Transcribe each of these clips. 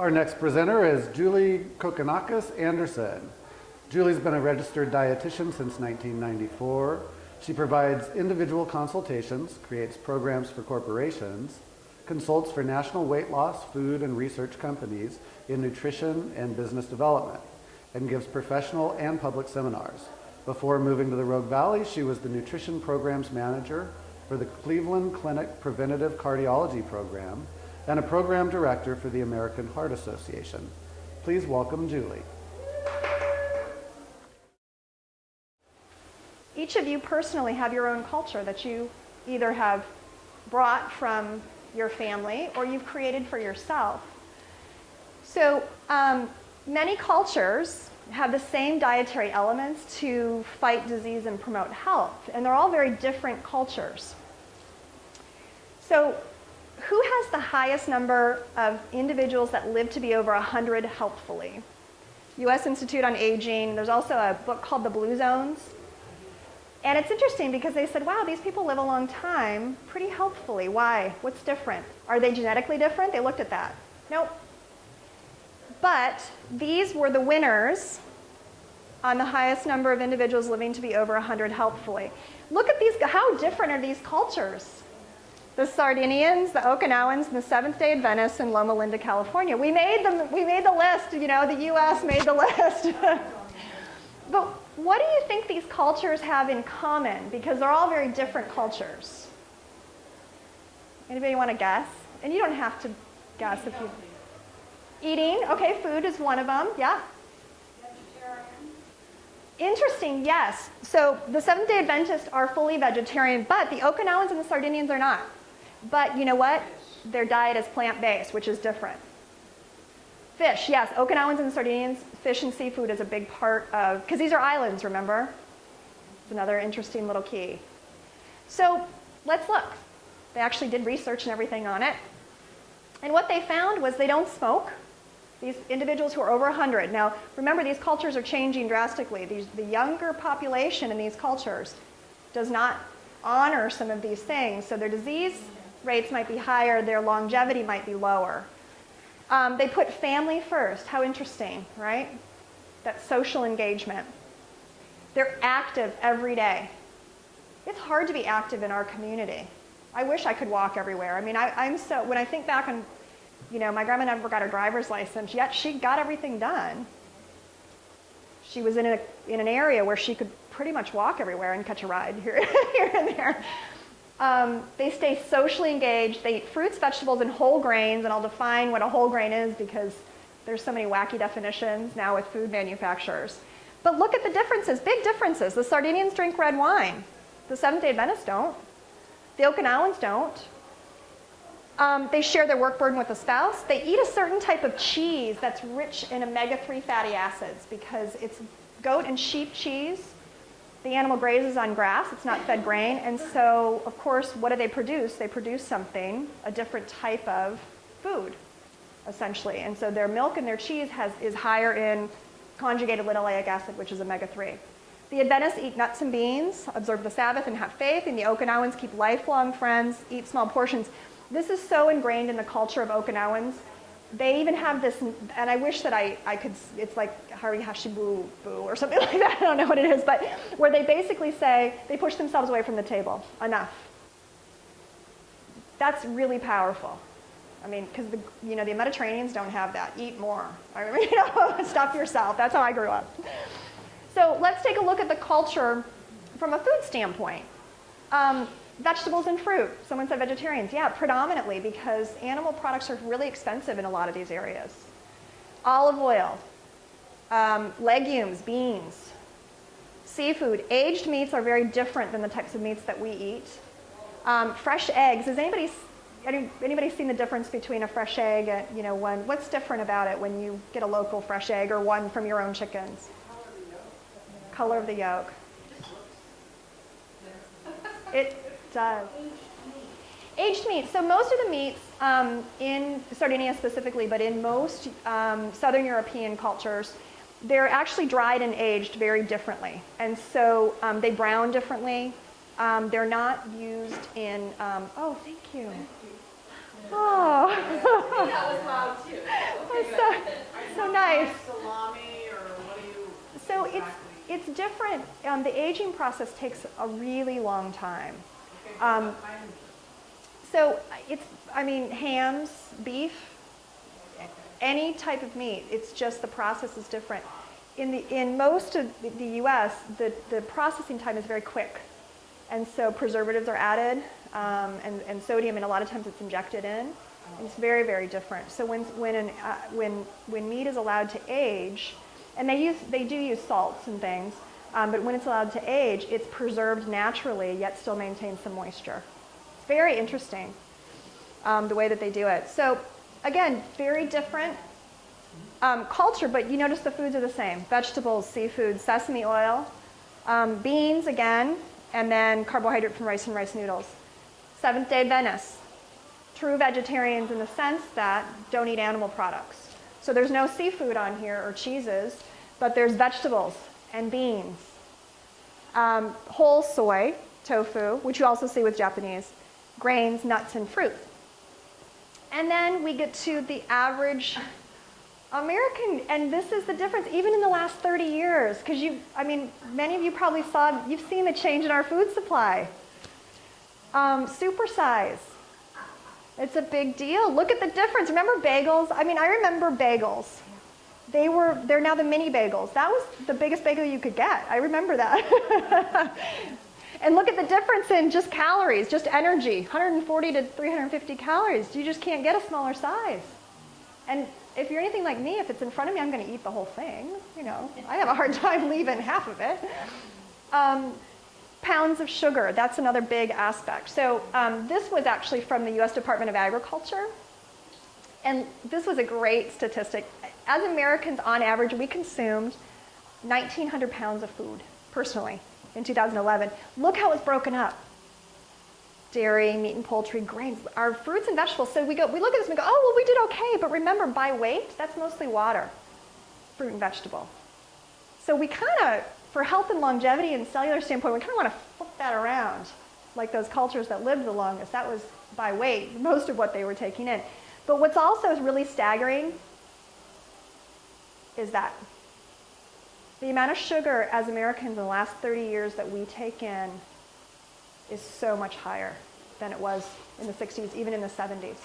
Our next presenter is Julie Kokinakes Anderson. Julie's been a registered dietitian since 1994. She provides individual consultations, creates programs for corporations, consults for national weight loss, food, and research companies in nutrition and business development, and gives professional and public seminars. Before moving to the Rogue Valley, she was the nutrition programs manager for the Cleveland Clinic Preventative Cardiology Program and a program director for the American Heart Association. Please welcome Julie. Each of you personally have your own culture that you either have brought from your family or you've created for yourself. So many cultures have the same dietary elements to fight disease and promote health, and they're all very different cultures. So who has the highest number of individuals that live to be over 100 healthfully? U.S. Institute on Aging. There's also a book called The Blue Zones. And it's interesting because they said, wow, these people live a long time pretty healthfully. Why? What's different? Are they genetically different? They looked at that. Nope. But these were the winners on the highest number of individuals living to be over 100 healthfully. Look at these. How different are these cultures? The Sardinians, the Okinawans, and the Seventh-day Adventists in Loma Linda, California. We made the list. You know, the U.S. made the list. But what do you think these cultures have in common? Because they're all very different cultures. Anybody want to guess? And you don't have to guess if you... Eating. Okay, food is one of them. Yeah? Vegetarian. Interesting, yes. So the Seventh-day Adventists are fully vegetarian, but the Okinawans and the Sardinians are not. But you know what? Their diet is plant-based, which is different. Fish, yes. Okinawans and the Sardinians, fish and seafood is a big part of, because these are islands, remember? It's another interesting little key. So let's look. They actually did research and everything on it. And what they found was they don't smoke. These individuals who are over 100. Now, remember, these cultures are changing drastically. The younger population in these cultures does not honor some of these things. So their disease rates might be higher, their longevity might be lower. They put family first. How interesting, right? That social engagement. They're active every day. It's hard to be active in our community. I wish I could walk everywhere. I mean, when I think back on, you know, my grandma never got her driver's license, yet she got everything done. She was in an area where she could pretty much walk everywhere and catch a ride here and there. They stay socially engaged. They eat fruits, vegetables, and whole grains, and I'll define what a whole grain is because there's so many wacky definitions now with food manufacturers. But look at the differences, big differences. The Sardinians drink red wine. The Seventh-day Adventists don't. The Okinawans don't. They share their work burden with a spouse. They eat a certain type of cheese that's rich in omega-3 fatty acids because it's goat and sheep cheese. The animal grazes on grass, it's not fed grain, and so, of course, what do they produce? They produce something, a different type of food, essentially. And so their milk and their cheese is higher in conjugated linoleic acid, which is omega-3. The Adventists eat nuts and beans, observe the Sabbath, and have faith, and the Okinawans keep lifelong friends, eat small portions. This is so ingrained in the culture of Okinawans. They even have this, and I wish that I could, it's like Hari Hashibu or something like that, I don't know what it is, but where they basically say, they push themselves away from the table, enough. That's really powerful. I mean, because the Mediterraneans don't have that, eat more. I mean, stuff yourself, that's how I grew up. So let's take a look at the culture from a food standpoint. Vegetables and fruit. Someone said vegetarians. Yeah, predominantly because animal products are really expensive in a lot of these areas. Olive oil, legumes, beans, seafood. Aged meats are very different than the types of meats that we eat. Fresh eggs. Has anybody seen the difference between a fresh egg and, what's different about it when you get a local fresh egg or one from your own chickens? Color of the yolk. It does. Aged meat. So most of the meats in Sardinia specifically, but in most Southern European cultures, they're actually dried and aged very differently. And so they brown differently. They're not used in, oh, thank you. Oh, That was loud too. that's so nice. Salami, or what do you? So exactly? it's different. The aging process takes a really long time. Okay, Um, So hams, beef, any type of meat. It's just the process is different. In most of the U.S., the processing time is very quick, and so preservatives are added, and sodium, and a lot of times it's injected in. And it's very, very different. So when meat is allowed to age, and they do use salts and things, but when it's allowed to age, it's preserved naturally, yet still maintains some moisture. It's very interesting the way that they do it. So again, very different culture, but you notice the foods are the same. Vegetables, seafood, sesame oil, beans again, and then carbohydrate from rice and rice noodles. Seventh-day Adventists, true vegetarians in the sense that don't eat animal products. So there's no seafood on here or cheeses, but there's vegetables and beans. Whole soy, tofu, which you also see with Japanese, grains, nuts, and fruit. And then we get to the average American, and this is the difference, even in the last 30 years, because many of you probably you've seen the change in our food supply. Supersize. It's a big deal. Look at the difference. Remember bagels? I remember bagels. They're now the mini bagels. That was the biggest bagel you could get. I remember that. And look at the difference in just calories, just energy, 140 to 350 calories. You just can't get a smaller size. And if you're anything like me, if it's in front of me, I'm going to eat the whole thing. I have a hard time leaving half of it. Pounds of sugar, that's another big aspect. So this was actually from the U.S. Department of Agriculture. And this was a great statistic. As Americans, on average, we consumed 1,900 pounds of food, personally, in 2011. Look how it's broken up. Dairy, meat and poultry, grains, our fruits and vegetables. So we look at this and we go, oh, well, we did okay. But remember, by weight, that's mostly water, fruit and vegetable. So we kind of, for health and longevity and cellular standpoint, we kind of want to flip that around. Like those cultures that lived the longest, that was by weight, most of what they were taking in. But what's also really staggering is that the amount of sugar as Americans in the last 30 years that we take in is so much higher than it was in the 60s, even in the 70s.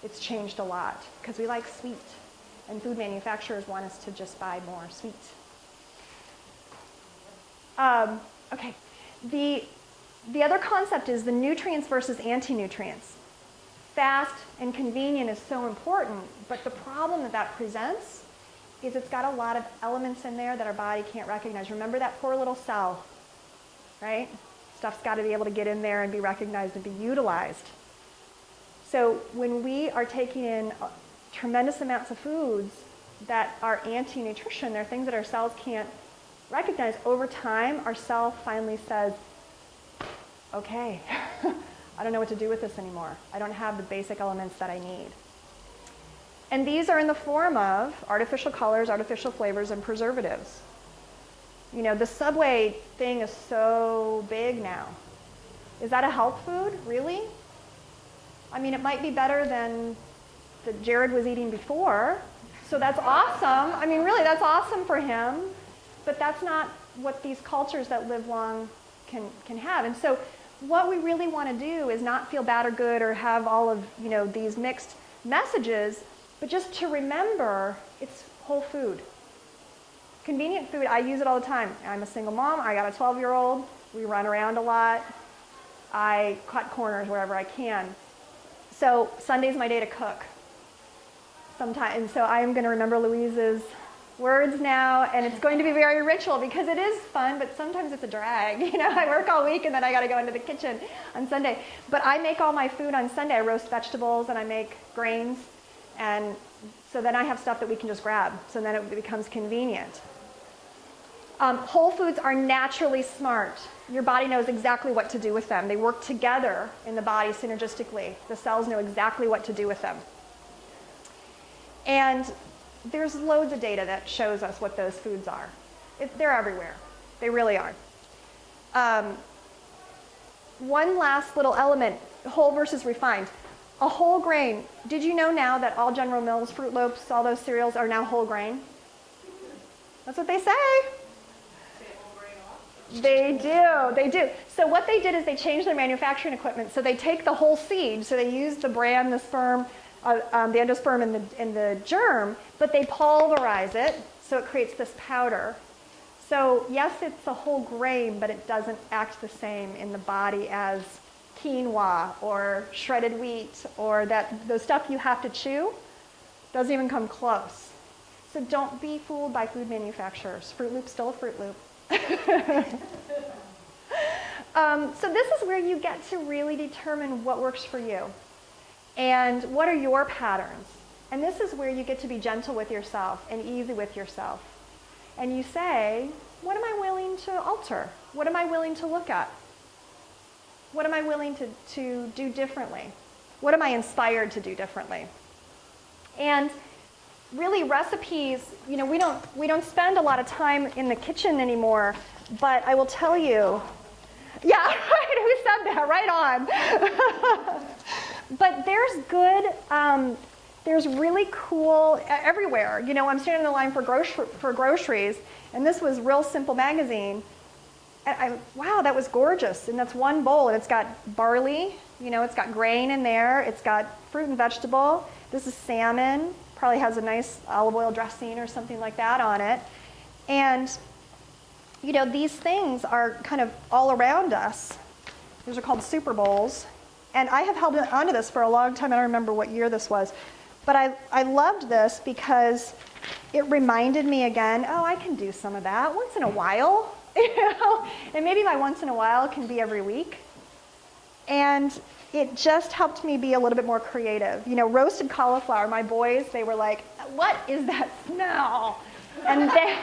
It's changed a lot because we like sweet, and food manufacturers want us to just buy more sweet. Okay, the other concept is the nutrients versus anti-nutrients. Fast and convenient is so important, but the problem that presents is it's got a lot of elements in there that our body can't recognize. Remember that poor little cell, right? Stuff's got to be able to get in there and be recognized and be utilized. So when we are taking in tremendous amounts of foods that are anti-nutrition, they're things that our cells can't recognize, over time our cell finally says, okay, I don't know what to do with this anymore. I don't have the basic elements that I need. And these are in the form of artificial colors, artificial flavors, and preservatives. The Subway thing is so big now. Is that a health food, really? It might be better than that Jared was eating before, so that's awesome. Really, that's awesome for him, but that's not what these cultures that live long can have. And so what we really want to do is not feel bad or good or have all of these mixed messages, but just to remember it's whole food. Convenient food, I use it all the time. I'm a single mom, I got a 12-year-old, we run around a lot, I cut corners wherever I can. So Sunday's my day to cook. And so I am going to remember Louise's words now, and it's going to be very ritual because it is fun, but sometimes it's a drag. I work all week and then I got to go into the kitchen on Sunday. But I make all my food on Sunday. I roast vegetables and I make grains, and so then I have stuff that we can just grab. So then it becomes convenient. Whole foods are naturally smart. Your body knows exactly what to do with them. They work together in the body synergistically. The cells know exactly what to do with them. And there's loads of data that shows us what those foods are. They're everywhere. They really are. One last little element, whole versus refined. A whole grain. Did you know now that all General Mills, Fruit Loops, all those cereals are now whole grain? That's what they say. They do. So what they did is they changed their manufacturing equipment. So they take the whole seed, so they use the bran, the sperm, the endosperm, and the germ, but they pulverize it, so it creates this powder. So yes, it's a whole grain, but it doesn't act the same in the body as quinoa or shredded wheat or the stuff you have to chew. Doesn't even come close. So don't be fooled by food manufacturers. Fruit Loop's still a Fruit Loop. So this is where you get to really determine what works for you and what are your patterns. And this is where you get to be gentle with yourself and easy with yourself. And you say, what am I willing to alter? What am I willing to look at? What am I willing to do differently? What am I inspired to do differently? And really recipes, you know, we don't spend a lot of time in the kitchen anymore, but I will tell you, yeah, right, who said that? Right on. But there's really cool everywhere. You know, I'm standing in the line for groceries, and this was Real Simple magazine. And wow, that was gorgeous. And that's one bowl, and it's got barley, you know, it's got grain in there, it's got fruit and vegetable. This is salmon, probably has a nice olive oil dressing or something like that on it. And, you know, these things are kind of all around us. These are called Super Bowls. And I have held onto this for a long time. I don't remember what year this was. But I loved this because it reminded me again, oh, I can do some of that once in a while. You know? And maybe my once in a while can be every week. And it just helped me be a little bit more creative. You know, roasted cauliflower, my boys, they were like, what is that smell? And they,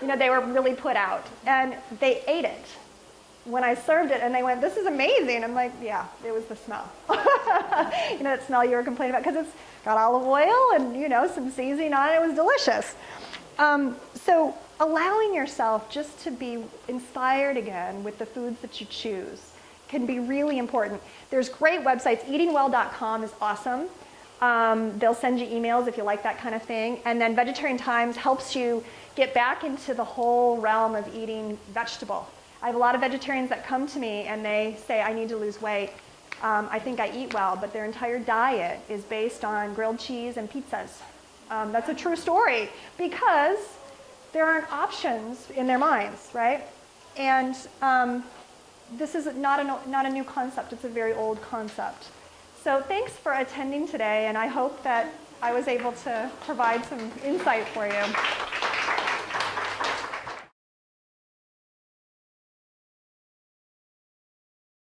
you know, they were really put out. And they ate it when I served it, and they went, this is amazing. I'm like, yeah, it was the smell. You know, that smell you were complaining about, because it's got olive oil and, you know, some seasoning on it. It was delicious. So allowing yourself just to be inspired again with the foods that you choose can be really important. There's great websites. Eatingwell.com is awesome. They'll send you emails if you like that kind of thing. And then Vegetarian Times helps you get back into the whole realm of eating vegetable. I have a lot of vegetarians that come to me and they say, I need to lose weight. I think I eat well, but their entire diet is based on grilled cheese and pizzas. That's a true story because there aren't options in their minds, right? And this is not a new concept. It's a very old concept. So thanks for attending today, and I hope that I was able to provide some insight for you.